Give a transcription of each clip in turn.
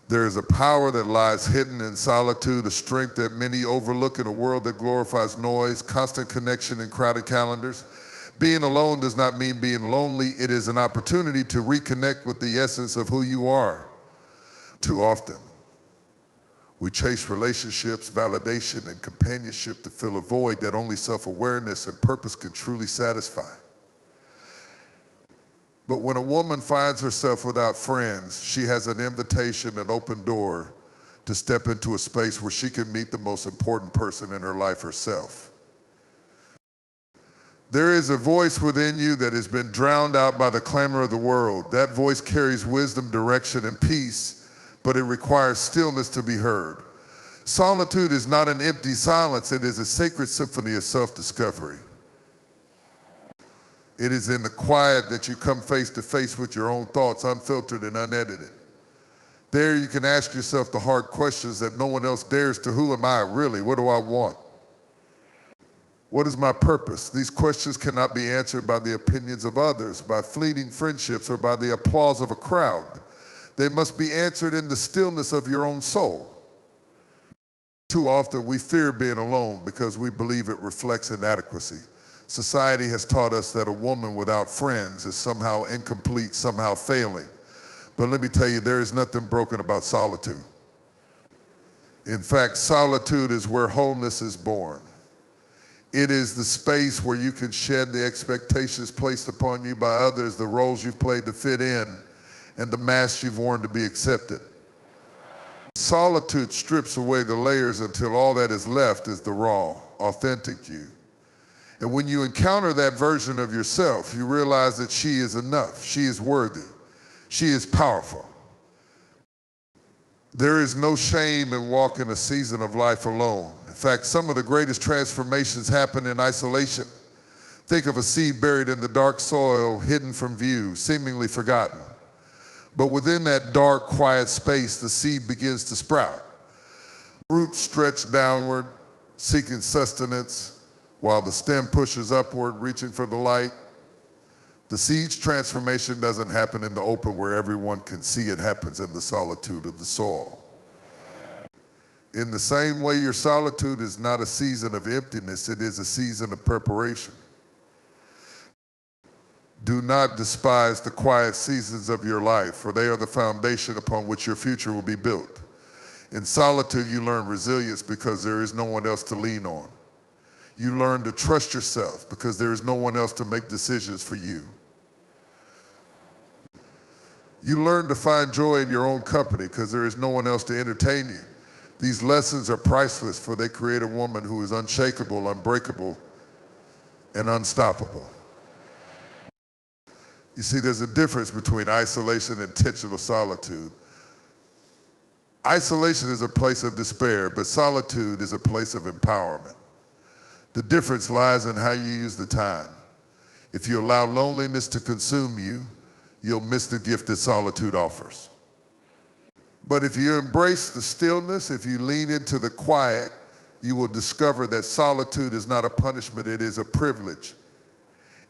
There is a power that lies hidden in solitude, a strength that many overlook in a world that glorifies noise, constant connection, and crowded calendars. Being alone does not mean being lonely. It is an opportunity to reconnect with the essence of who you are. Too often, we chase relationships, validation, and companionship to fill a void that only self-awareness and purpose can truly satisfy. But when a woman finds herself without friends, she has an invitation, an open door to step into a space where she can meet the most important person in her life herself. There is a voice within you that has been drowned out by the clamor of the world. That voice carries wisdom, direction, and peace, but it requires stillness to be heard. Solitude is not an empty silence, it is a sacred symphony of self-discovery. It is in the quiet that you come face to face with your own thoughts, unfiltered and unedited. There you can ask yourself the hard questions that no one else dares to. Who am I really? What do I want? What is my purpose? These questions cannot be answered by the opinions of others, by fleeting friendships, or by the applause of a crowd. They must be answered in the stillness of your own soul. Too often we fear being alone because we believe it reflects inadequacy. Society has taught us that a woman without friends is somehow incomplete, somehow failing. But let me tell you, there is nothing broken about solitude. In fact, solitude is where wholeness is born. It is the space where you can shed the expectations placed upon you by others, the roles you've played to fit in, and the masks you've worn to be accepted. Solitude strips away the layers until all that is left is the raw, authentic you. And when you encounter that version of yourself, you realize that she is enough, she is worthy, she is powerful. There is no shame in walking a season of life alone. In fact, some of the greatest transformations happen in isolation. Think of a seed buried in the dark soil, hidden from view, seemingly forgotten. But within that dark, quiet space, the seed begins to sprout. Roots stretch downward, seeking sustenance, while the stem pushes upward, reaching for the light. The seed's transformation doesn't happen in the open where everyone can see. It happens in the solitude of the soil. In the same way, your solitude is not a season of emptiness, it is a season of preparation. Do not despise the quiet seasons of your life, for they are the foundation upon which your future will be built. In solitude, you learn resilience because there is no one else to lean on. You learn to trust yourself because there is no one else to make decisions for you. You learn to find joy in your own company because there is no one else to entertain you. These lessons are priceless, for they create a woman who is unshakable, unbreakable, and unstoppable. You see, there's a difference between isolation and intentional solitude. Isolation is a place of despair, but solitude is a place of empowerment. The difference lies in how you use the time. If you allow loneliness to consume you, you'll miss the gift that solitude offers. But if you embrace the stillness, if you lean into the quiet, you will discover that solitude is not a punishment, it is a privilege.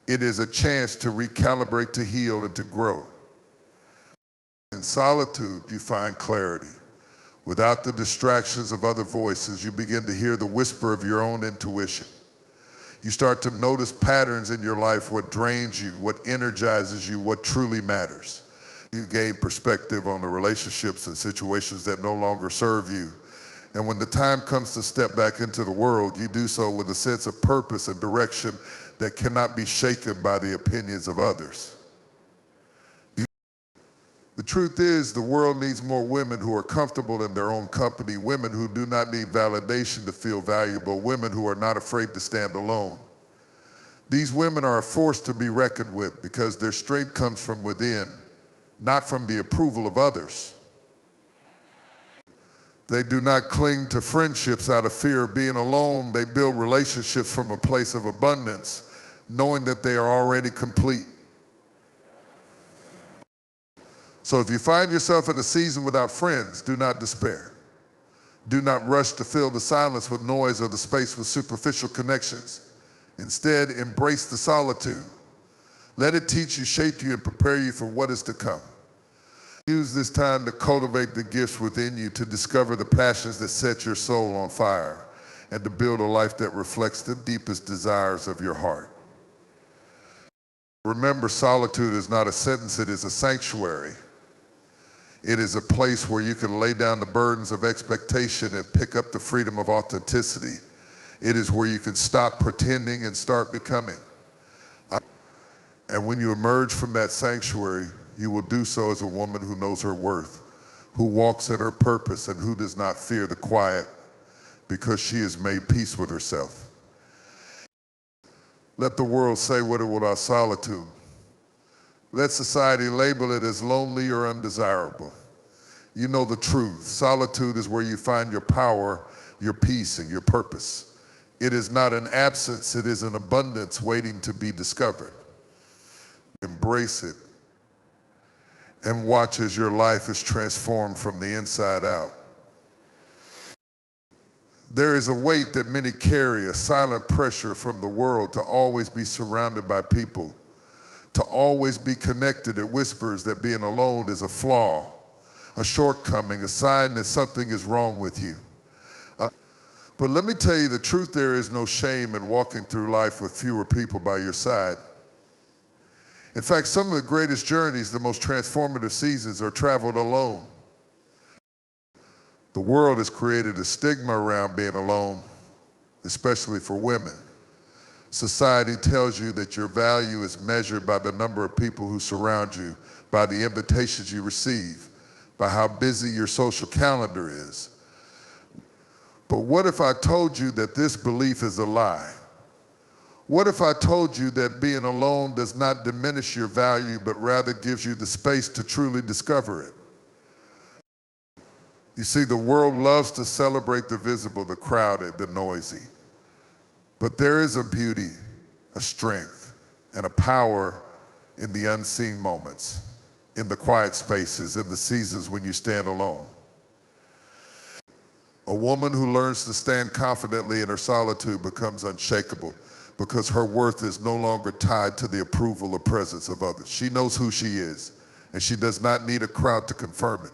It is a chance to recalibrate, to heal, and to grow. In solitude, you find clarity. Without the distractions of other voices, you begin to hear the whisper of your own intuition. You start to notice patterns in your life, what drains you, what energizes you, what truly matters. You gain perspective on the relationships and situations that no longer serve you. And when the time comes to step back into the world, you do so with a sense of purpose and direction that cannot be shaken by the opinions of others. The truth is, the world needs more women who are comfortable in their own company, women who do not need validation to feel valuable, women who are not afraid to stand alone. These women are a force to be reckoned with because their strength comes from within, not from the approval of others. They do not cling to friendships out of fear of being alone. They build relationships from a place of abundance, knowing that they are already complete. So if you find yourself in a season without friends, do not despair. Do not rush to fill the silence with noise or the space with superficial connections. Instead, embrace the solitude. Let it teach you, shape you, and prepare you for what is to come. Use this time to cultivate the gifts within you, to discover the passions that set your soul on fire, and to build a life that reflects the deepest desires of your heart. Remember, solitude is not a sentence, it is a sanctuary. It is a place where you can lay down the burdens of expectation and pick up the freedom of authenticity. It is where you can stop pretending and start becoming. And when you emerge from that sanctuary, you will do so as a woman who knows her worth, who walks in her purpose, and who does not fear the quiet because she has made peace with herself. Let the world say what it will about solitude. Let society label it as lonely or undesirable. You know the truth. Solitude is where you find your power, your peace, and your purpose. It is not an absence, it is an abundance waiting to be discovered. Embrace it and watch as your life is transformed from the inside out. There is a weight that many carry, a silent pressure from the world to always be surrounded by people, to always be connected. It whispers that being alone is a flaw, a shortcoming, a sign that something is wrong with you. But let me tell you the truth, there is no shame in walking through life with fewer people by your side. In fact, some of the greatest journeys, the most transformative seasons are traveled alone. The world has created a stigma around being alone, especially for women. Society tells you that your value is measured by the number of people who surround you, by the invitations you receive, by how busy your social calendar is. But what if I told you that this belief is a lie? What if I told you that being alone does not diminish your value, but rather gives you the space to truly discover it? You see, the world loves to celebrate the visible, the crowded, the noisy. But there is a beauty, a strength, and a power in the unseen moments, in the quiet spaces, in the seasons when you stand alone. A woman who learns to stand confidently in her solitude becomes unshakable, because her worth is no longer tied to the approval or presence of others. She knows who she is, and she does not need a crowd to confirm it.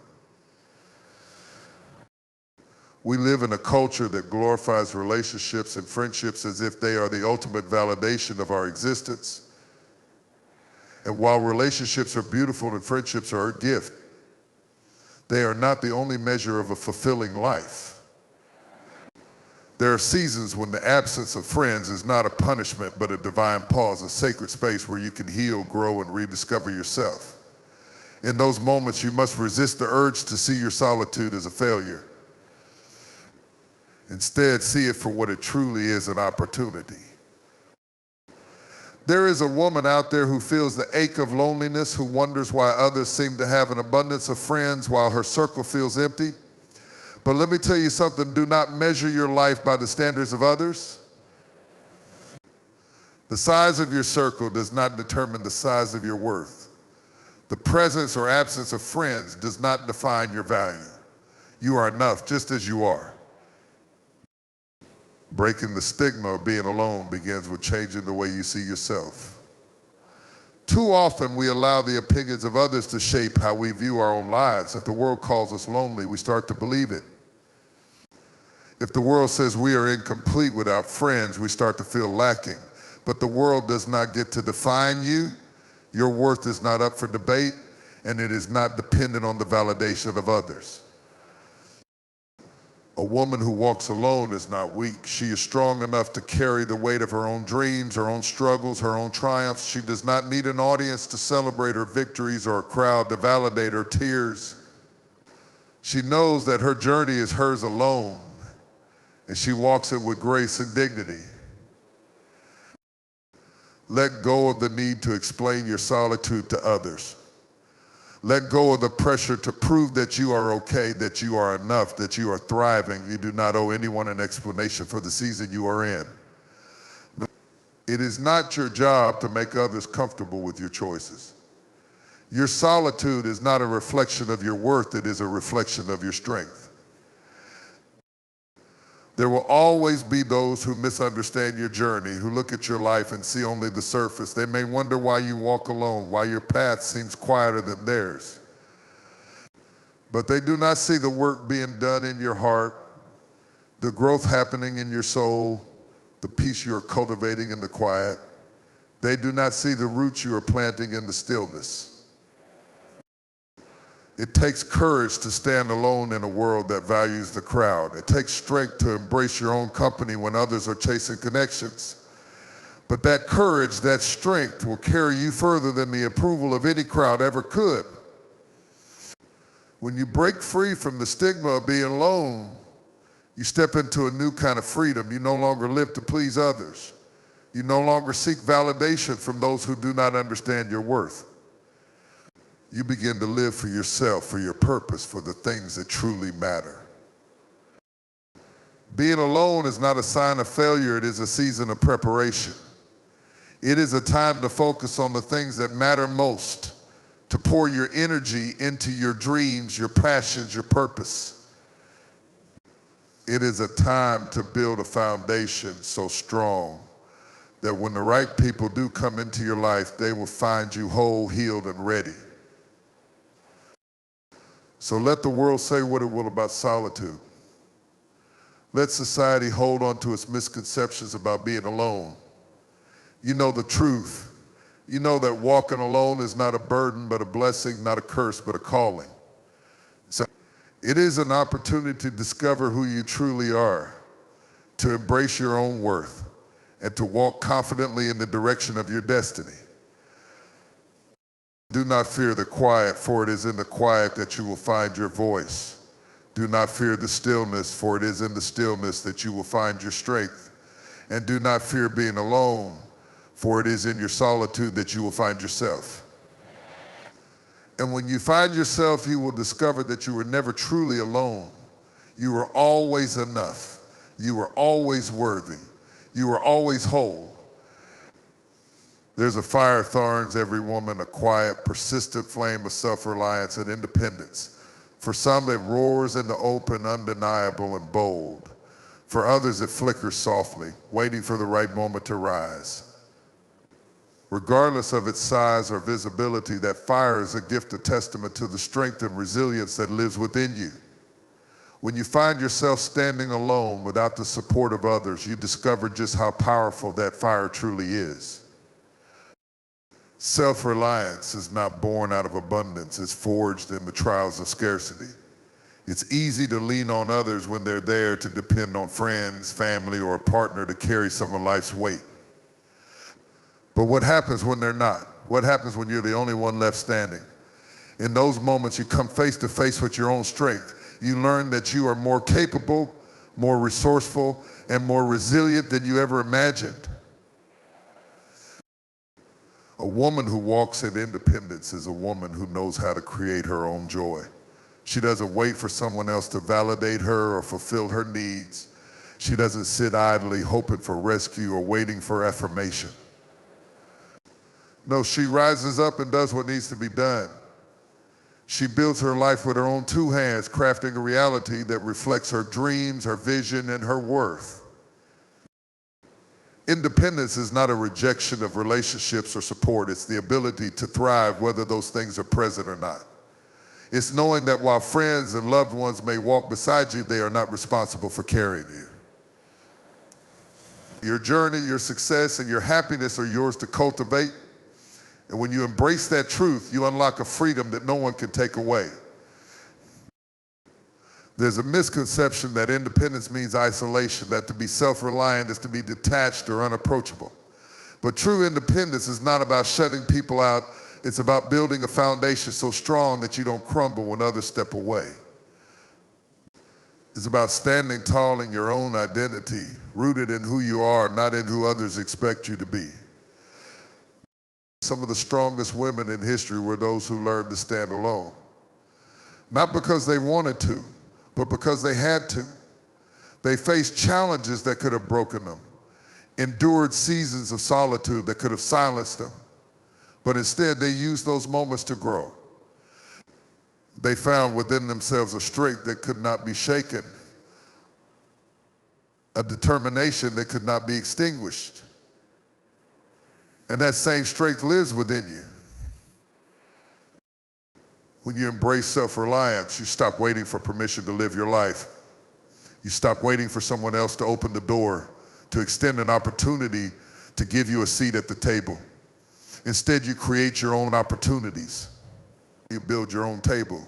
We live in a culture that glorifies relationships and friendships as if they are the ultimate validation of our existence. And while relationships are beautiful and friendships are a gift, they are not the only measure of a fulfilling life. There are seasons when the absence of friends is not a punishment, but a divine pause, a sacred space where you can heal, grow, and rediscover yourself. In those moments, you must resist the urge to see your solitude as a failure. Instead, see it for what it truly is, an opportunity. There is a woman out there who feels the ache of loneliness, who wonders why others seem to have an abundance of friends while her circle feels empty. But let me tell you something, do not measure your life by the standards of others. The size of your circle does not determine the size of your worth. The presence or absence of friends does not define your value. You are enough just as you are. Breaking the stigma of being alone begins with changing the way you see yourself. Too often we allow the opinions of others to shape how we view our own lives. If the world calls us lonely, we start to believe it. If the world says we are incomplete without friends, we start to feel lacking. But the world does not get to define you. Your worth is not up for debate, and it is not dependent on the validation of others. A woman who walks alone is not weak. She is strong enough to carry the weight of her own dreams, her own struggles, her own triumphs. She does not need an audience to celebrate her victories or a crowd to validate her tears. She knows that her journey is hers alone, and she walks it with grace and dignity. Let go of the need to explain your solitude to others. Let go of the pressure to prove that you are okay, that you are enough, that you are thriving. You do not owe anyone an explanation for the season you are in. It is not your job to make others comfortable with your choices. Your solitude is not a reflection of your worth, it is a reflection of your strength. There will always be those who misunderstand your journey, who look at your life and see only the surface. They may wonder why you walk alone, why your path seems quieter than theirs. but they do not see the work being done in your heart, the growth happening in your soul, the peace you are cultivating in the quiet. They do not see the roots you are planting in the stillness. It takes courage to stand alone in a world that values the crowd. It takes strength to embrace your own company when others are chasing connections. But that courage, that strength will carry you further than the approval of any crowd ever could. When you break free from the stigma of being alone, you step into a new kind of freedom. You no longer live to please others. You no longer seek validation from those who do not understand your worth. You begin to live for yourself, for your purpose, for the things that truly matter. Being alone is not a sign of failure, it is a season of preparation. It is a time to focus on the things that matter most, to pour your energy into your dreams, your passions, your purpose. It is a time to build a foundation so strong that when the right people do come into your life, they will find you whole, healed, and ready. So let the world say what it will about solitude. Let society hold on to its misconceptions about being alone. You know the truth. You know that walking alone is not a burden, but a blessing, not a curse, but a calling. So it is an opportunity to discover who you truly are, to embrace your own worth, and to walk confidently in the direction of your destiny. Do not fear the quiet, for it is in the quiet that you will find your voice. Do not fear the stillness, for it is in the stillness that you will find your strength. And do not fear being alone, for it is in your solitude that you will find yourself. And when you find yourself, you will discover that you were never truly alone. You were always enough. You were always worthy. You were always whole. There's a fire thorns every woman, a quiet, persistent flame of self-reliance and independence. For some, it roars in the open, undeniable and bold. For others, it flickers softly, waiting for the right moment to rise. Regardless of its size or visibility, that fire is a gift, a testament to the strength and resilience that lives within you. When you find yourself standing alone without the support of others, you discover just how powerful that fire truly is. Self-reliance is not born out of abundance, it's forged in the trials of scarcity. It's easy to lean on others when they're there, to depend on friends, family, or a partner to carry some of life's weight. But what happens when they're not? What happens when you're the only one left standing? In those moments, you come face to face with your own strength. You learn that you are more capable, more resourceful, and more resilient than you ever imagined. A woman who walks in independence is a woman who knows how to create her own joy. She doesn't wait for someone else to validate her or fulfill her needs. She doesn't sit idly hoping for rescue or waiting for affirmation. No, she rises up and does what needs to be done. She builds her life with her own two hands, crafting a reality that reflects her dreams, her vision, and her worth. Independence is not a rejection of relationships or support. It's the ability to thrive whether those things are present or not. It's knowing that while friends and loved ones may walk beside you, they are not responsible for carrying you. Your journey, your success, and your happiness are yours to cultivate. And when you embrace that truth, you unlock a freedom that no one can take away. There's a misconception that independence means isolation, that to be self-reliant is to be detached or unapproachable. But true independence is not about shutting people out. It's about building a foundation so strong that you don't crumble when others step away. It's about standing tall in your own identity, rooted in who you are, not in who others expect you to be. Some of the strongest women in history were those who learned to stand alone. Not because they wanted to, but because they had to. They faced challenges that could have broken them, endured seasons of solitude that could have silenced them, but instead they used those moments to grow. They found within themselves a strength that could not be shaken, a determination that could not be extinguished. And that same strength lives within you. When you embrace self-reliance, you stop waiting for permission to live your life. You stop waiting for someone else to open the door, to extend an opportunity to give you a seat at the table. Instead, you create your own opportunities. You build your own table.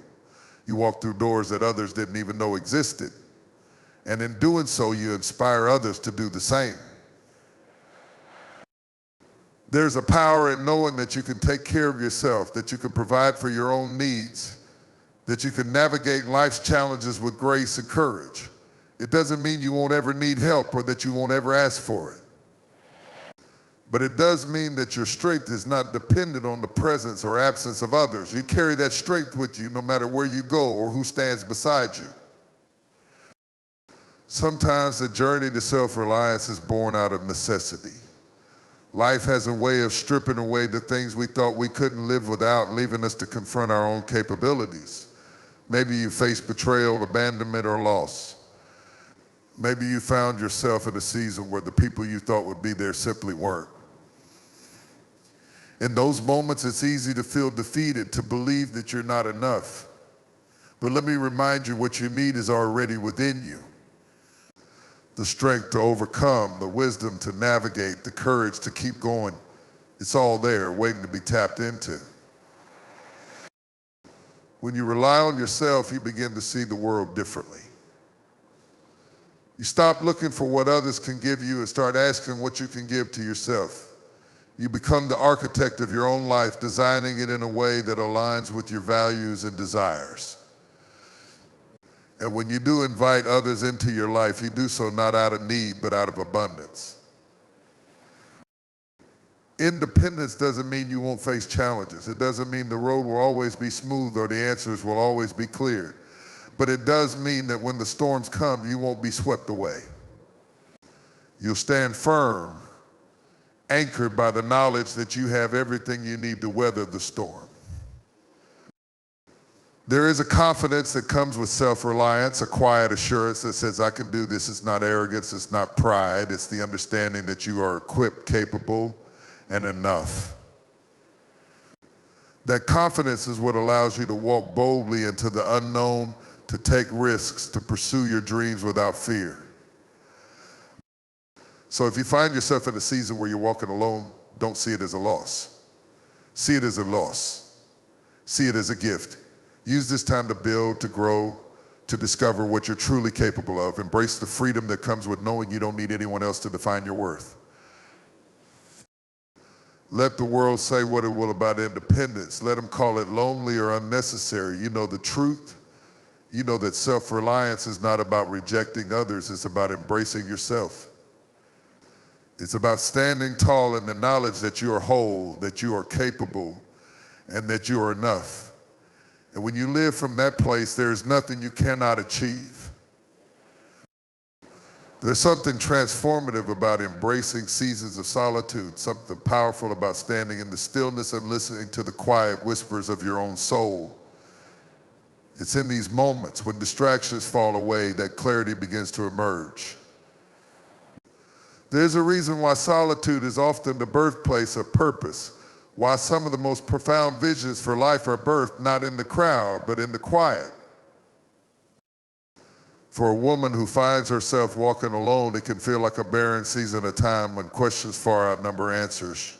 You walk through doors that others didn't even know existed. And in doing so, you inspire others to do the same. There's a power in knowing that you can take care of yourself, that you can provide for your own needs, that you can navigate life's challenges with grace and courage. It doesn't mean you won't ever need help or that you won't ever ask for it. But it does mean that your strength is not dependent on the presence or absence of others. You carry that strength with you no matter where you go or who stands beside you. Sometimes the journey to self-reliance is born out of necessity. Life has a way of stripping away the things we thought we couldn't live without, leaving us to confront our own capabilities. Maybe you faced betrayal, abandonment, or loss. Maybe you found yourself in a season where the people you thought would be there simply weren't. In those moments, it's easy to feel defeated, to believe that you're not enough. But let me remind you, what you need is already within you. The strength to overcome, the wisdom to navigate, the courage to keep going. It's all there, waiting to be tapped into. When you rely on yourself, you begin to see the world differently. You stop looking for what others can give you and start asking what you can give to yourself. You become the architect of your own life, designing it in a way that aligns with your values and desires. And when you do invite others into your life, you do so not out of need, but out of abundance. Independence doesn't mean you won't face challenges. It doesn't mean the road will always be smooth or the answers will always be clear. But it does mean that when the storms come, you won't be swept away. You'll stand firm, anchored by the knowledge that you have everything you need to weather the storm. There is a confidence that comes with self-reliance, a quiet assurance that says, I can do this. It's not arrogance, it's not pride. It's the understanding that you are equipped, capable, and enough. That confidence is what allows you to walk boldly into the unknown, to take risks, to pursue your dreams without fear. So if you find yourself in a season where you're walking alone, don't see it as a loss. See it as a loss. See it as a gift. Use this time to build, to grow, to discover what you're truly capable of. Embrace the freedom that comes with knowing you don't need anyone else to define your worth. Let the world say what it will about independence. Let them call it lonely or unnecessary. You know the truth. You know that self-reliance is not about rejecting others. It's about embracing yourself. It's about standing tall in the knowledge that you are whole, that you are capable, and that you are enough. And when you live from that place, there is nothing you cannot achieve. There's something transformative about embracing seasons of solitude, something powerful about standing in the stillness and listening to the quiet whispers of your own soul. It's in these moments when distractions fall away that clarity begins to emerge. There's a reason why solitude is often the birthplace of purpose. Why some of the most profound visions for life are birthed not in the crowd, but in the quiet. For a woman who finds herself walking alone, it can feel like a barren season of time when questions far outnumber answers.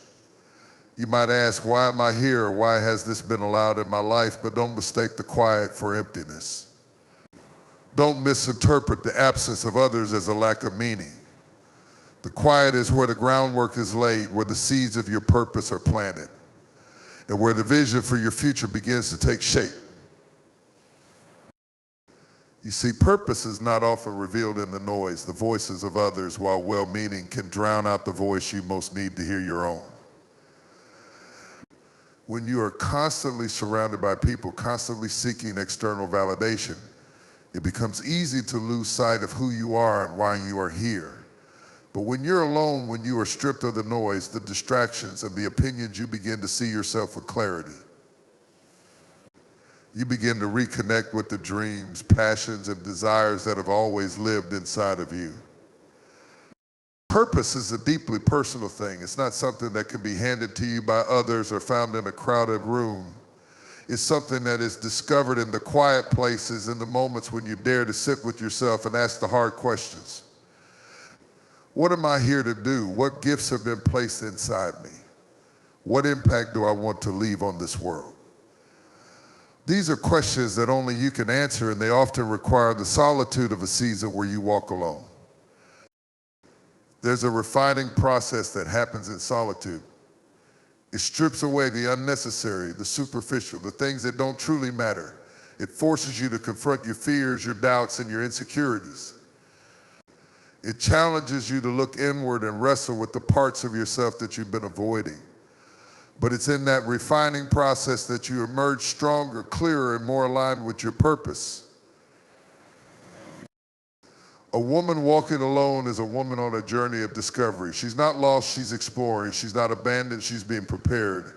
You might ask, why am I here? Why has this been allowed in my life? But don't mistake the quiet for emptiness. Don't misinterpret the absence of others as a lack of meaning. The quiet is where the groundwork is laid, where the seeds of your purpose are planted, and where the vision for your future begins to take shape. You see, purpose is not often revealed in the noise. The voices of others, while well-meaning, can drown out the voice you most need to hear your own. When you are constantly surrounded by people, constantly seeking external validation, it becomes easy to lose sight of who you are and why you are here. But when you're alone, when you are stripped of the noise, the distractions, and the opinions, you begin to see yourself with clarity. You begin to reconnect with the dreams, passions, and desires that have always lived inside of you. Purpose is a deeply personal thing. It's not something that can be handed to you by others or found in a crowded room. is something that is discovered in the quiet places, in the moments when you dare to sit with yourself and ask the hard questions. What am I here to do? What gifts have been placed inside me? What impact do I want to leave on this world? These are questions that only you can answer, and they often require the solitude of a season where you walk alone. There's a refining process that happens in solitude. It strips away the unnecessary, the superficial, the things that don't truly matter. It forces you to confront your fears, your doubts, and your insecurities. It challenges you to look inward and wrestle with the parts of yourself that you've been avoiding. But it's in that refining process that you emerge stronger, clearer, and more aligned with your purpose. A woman walking alone is a woman on a journey of discovery. She's not lost, she's exploring. She's not abandoned, she's being prepared.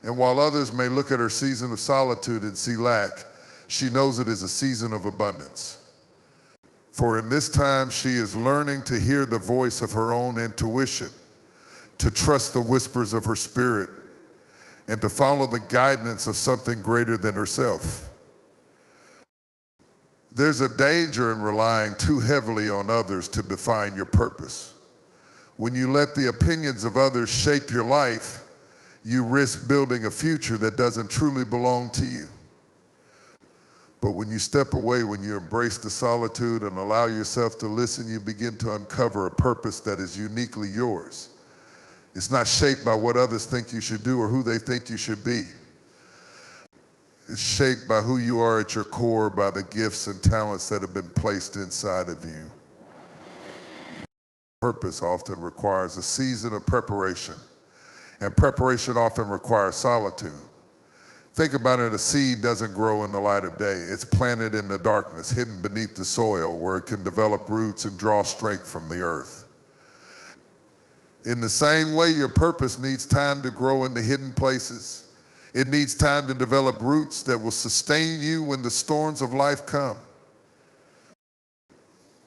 And while others may look at her season of solitude and see lack, she knows it is a season of abundance. For in this time, she is learning to hear the voice of her own intuition, to trust the whispers of her spirit, and to follow the guidance of something greater than herself. There's a danger in relying too heavily on others to define your purpose. When you let the opinions of others shape your life, you risk building a future that doesn't truly belong to you. But when you step away, when you embrace the solitude and allow yourself to listen, you begin to uncover a purpose that is uniquely yours. It's not shaped by what others think you should do or who they think you should be. It's shaped by who you are at your core, by the gifts and talents that have been placed inside of you. Purpose often requires a season of preparation, and preparation often requires solitude. Think about it, a seed doesn't grow in the light of day. It's planted in the darkness, hidden beneath the soil, where it can develop roots and draw strength from the earth. In the same way, your purpose needs time to grow in the hidden places. It needs time to develop roots that will sustain you when the storms of life come.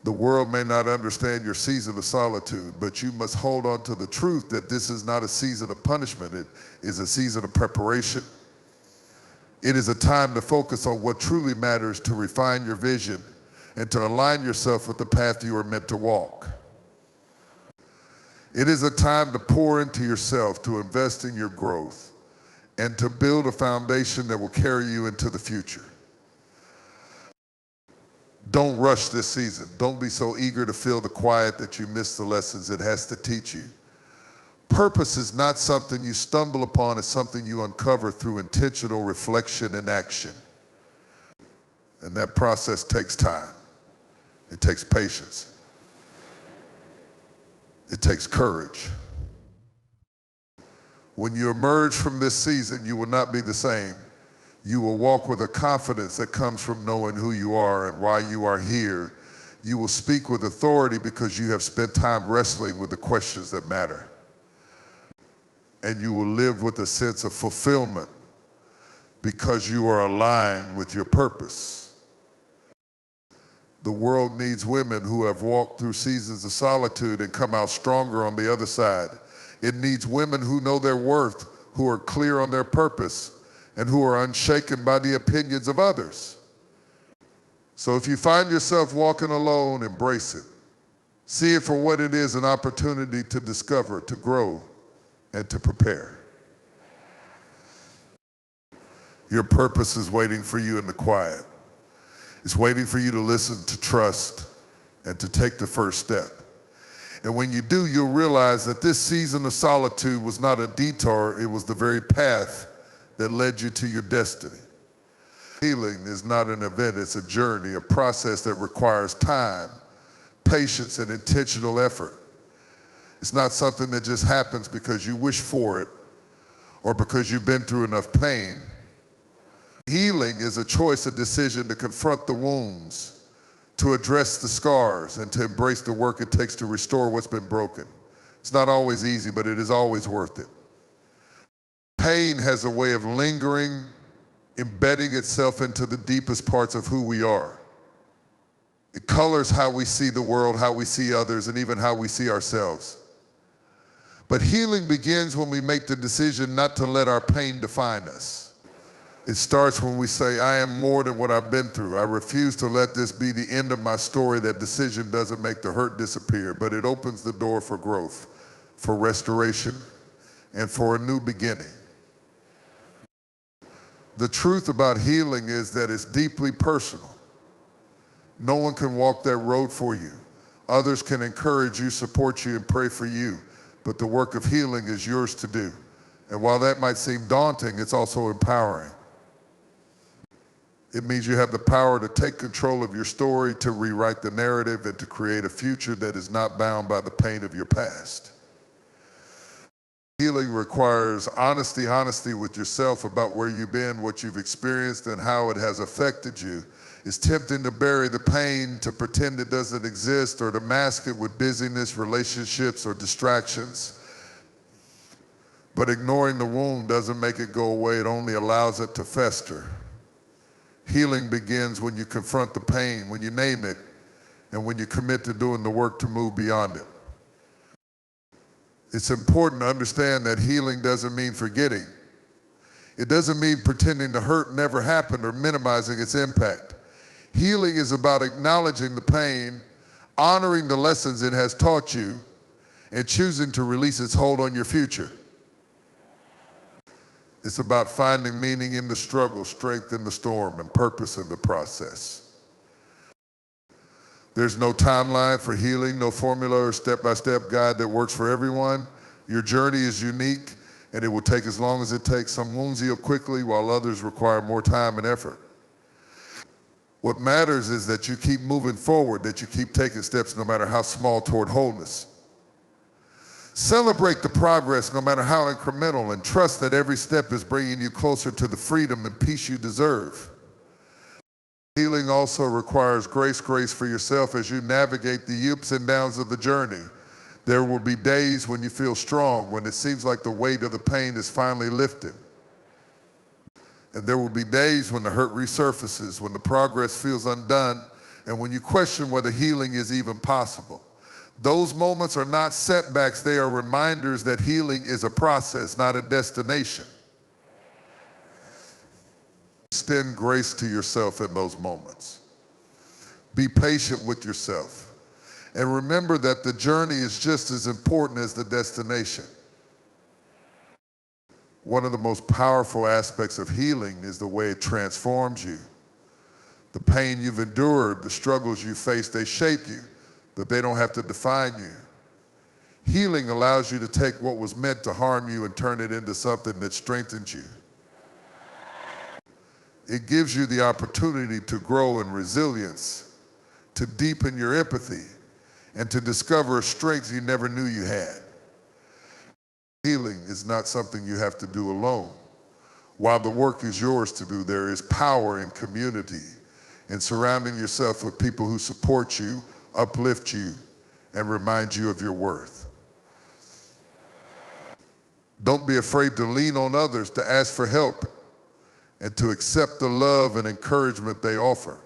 The world may not understand your season of solitude, but you must hold on to the truth that this is not a season of punishment. It is a season of preparation. It is a time to focus on what truly matters, to refine your vision, and to align yourself with the path you are meant to walk. It is a time to pour into yourself, to invest in your growth, and to build a foundation that will carry you into the future. Don't rush this season. Don't be so eager to fill the quiet that you miss the lessons it has to teach you. Purpose is not something you stumble upon, it's something you uncover through intentional reflection and action. And that process takes time. It takes patience. It takes courage. When you emerge from this season, you will not be the same. You will walk with a confidence that comes from knowing who you are and why you are here. You will speak with authority because you have spent time wrestling with the questions that matter. And you will live with a sense of fulfillment because you are aligned with your purpose. The world needs women who have walked through seasons of solitude and come out stronger on the other side. It needs women who know their worth, who are clear on their purpose, and who are unshaken by the opinions of others. So if you find yourself walking alone, embrace it. See it for what it is, an opportunity to discover, to grow, and to prepare. Your purpose is waiting for you in the quiet. It's waiting for you to listen, to trust, and to take the first step. And when you do, you'll realize that this season of solitude was not a detour, it was the very path that led you to your destiny. Healing is not an event, it's a journey, a process that requires time, patience, and intentional effort. It's not something that just happens because you wish for it or because you've been through enough pain. Healing is a choice, a decision to confront the wounds, to address the scars, and to embrace the work it takes to restore what's been broken. It's not always easy, but it is always worth it. Pain has a way of lingering, embedding itself into the deepest parts of who we are. It colors how we see the world, how we see others, and even how we see ourselves. But healing begins when we make the decision not to let our pain define us. It starts when we say, I am more than what I've been through. I refuse to let this be the end of my story. That decision doesn't make the hurt disappear, but it opens the door for growth, for restoration, and for a new beginning. The truth about healing is that it's deeply personal. No one can walk that road for you. Others can encourage you, support you, and pray for you, but the work of healing is yours to do. And while that might seem daunting, it's also empowering. It means you have the power to take control of your story, to rewrite the narrative, and to create a future that is not bound by the pain of your past. Healing requires honesty with yourself about where you've been, what you've experienced, and how it has affected you. It's tempting to bury the pain, to pretend it doesn't exist, or to mask it with busyness, relationships, or distractions. But ignoring the wound doesn't make it go away, it only allows it to fester. Healing begins when you confront the pain, when you name it, and when you commit to doing the work to move beyond it. It's important to understand that healing doesn't mean forgetting. It doesn't mean pretending the hurt never happened or minimizing its impact. Healing is about acknowledging the pain, honoring the lessons it has taught you, and choosing to release its hold on your future. It's about finding meaning in the struggle, strength in the storm, and purpose in the process. There's no timeline for healing, no formula or step-by-step guide that works for everyone. Your journey is unique, and it will take as long as it takes. Some wounds heal quickly, while others require more time and effort. What matters is that you keep moving forward, that you keep taking steps, no matter how small, toward wholeness. Celebrate the progress, no matter how incremental, and trust that every step is bringing you closer to the freedom and peace you deserve. Healing also requires grace for yourself as you navigate the ups and downs of the journey. There will be days when you feel strong, when it seems like the weight of the pain is finally lifted. And there will be days when the hurt resurfaces, when the progress feels undone, and when you question whether healing is even possible. Those moments are not setbacks, they are reminders that healing is a process, not a destination. Extend grace to yourself in those moments. Be patient with yourself. And remember that the journey is just as important as the destination. One of the most powerful aspects of healing is the way it transforms you. The pain you've endured, the struggles you face, they shape you, but they don't have to define you. Healing allows you to take what was meant to harm you and turn it into something that strengthens you. It gives you the opportunity to grow in resilience, to deepen your empathy, and to discover strengths you never knew you had. Healing is not something you have to do alone. While the work is yours to do, there is power in community, in surrounding yourself with people who support you, uplift you, and remind you of your worth. Don't be afraid to lean on others, to ask for help, and to accept the love and encouragement they offer.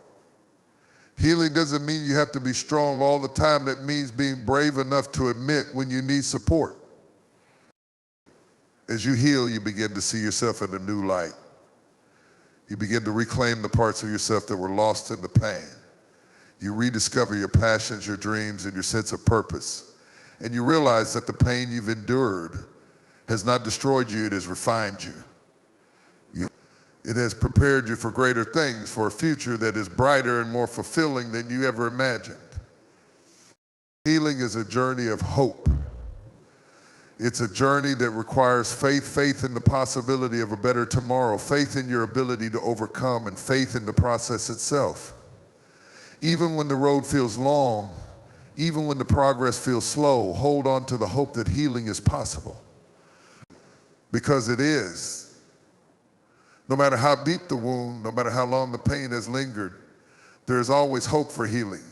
Healing doesn't mean you have to be strong all the time. That means being brave enough to admit when you need support. As you heal, you begin to see yourself in a new light. You begin to reclaim the parts of yourself that were lost in the pain. You rediscover your passions, your dreams, and your sense of purpose. And you realize that the pain you've endured has not destroyed you, it has refined you. It has prepared you for greater things, for a future that is brighter and more fulfilling than you ever imagined. Healing is a journey of hope. It's a journey that requires faith in the possibility of a better tomorrow, faith in your ability to overcome, and faith in the process itself. Even when the road feels long, even when the progress feels slow, hold on to the hope that healing is possible. Because it is. No matter how deep the wound, no matter how long the pain has lingered, there is always hope for healing.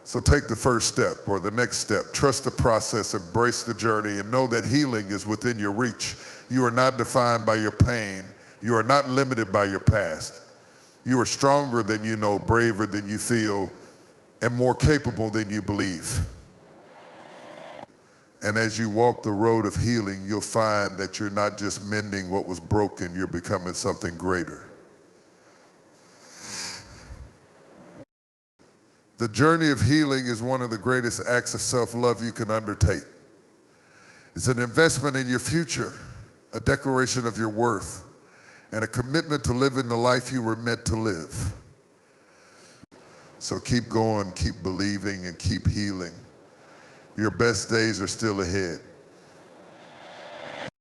So take the first step or the next step. Trust the process, embrace the journey, and know that healing is within your reach. You are not defined by your pain. You are not limited by your past. You are stronger than you know, braver than you feel, and more capable than you believe. And as you walk the road of healing, you'll find that you're not just mending what was broken, you're becoming something greater. The journey of healing is one of the greatest acts of self-love you can undertake. It's an investment in your future, a declaration of your worth, and a commitment to living the life you were meant to live. So keep going, keep believing, and keep healing. Your best days are still ahead.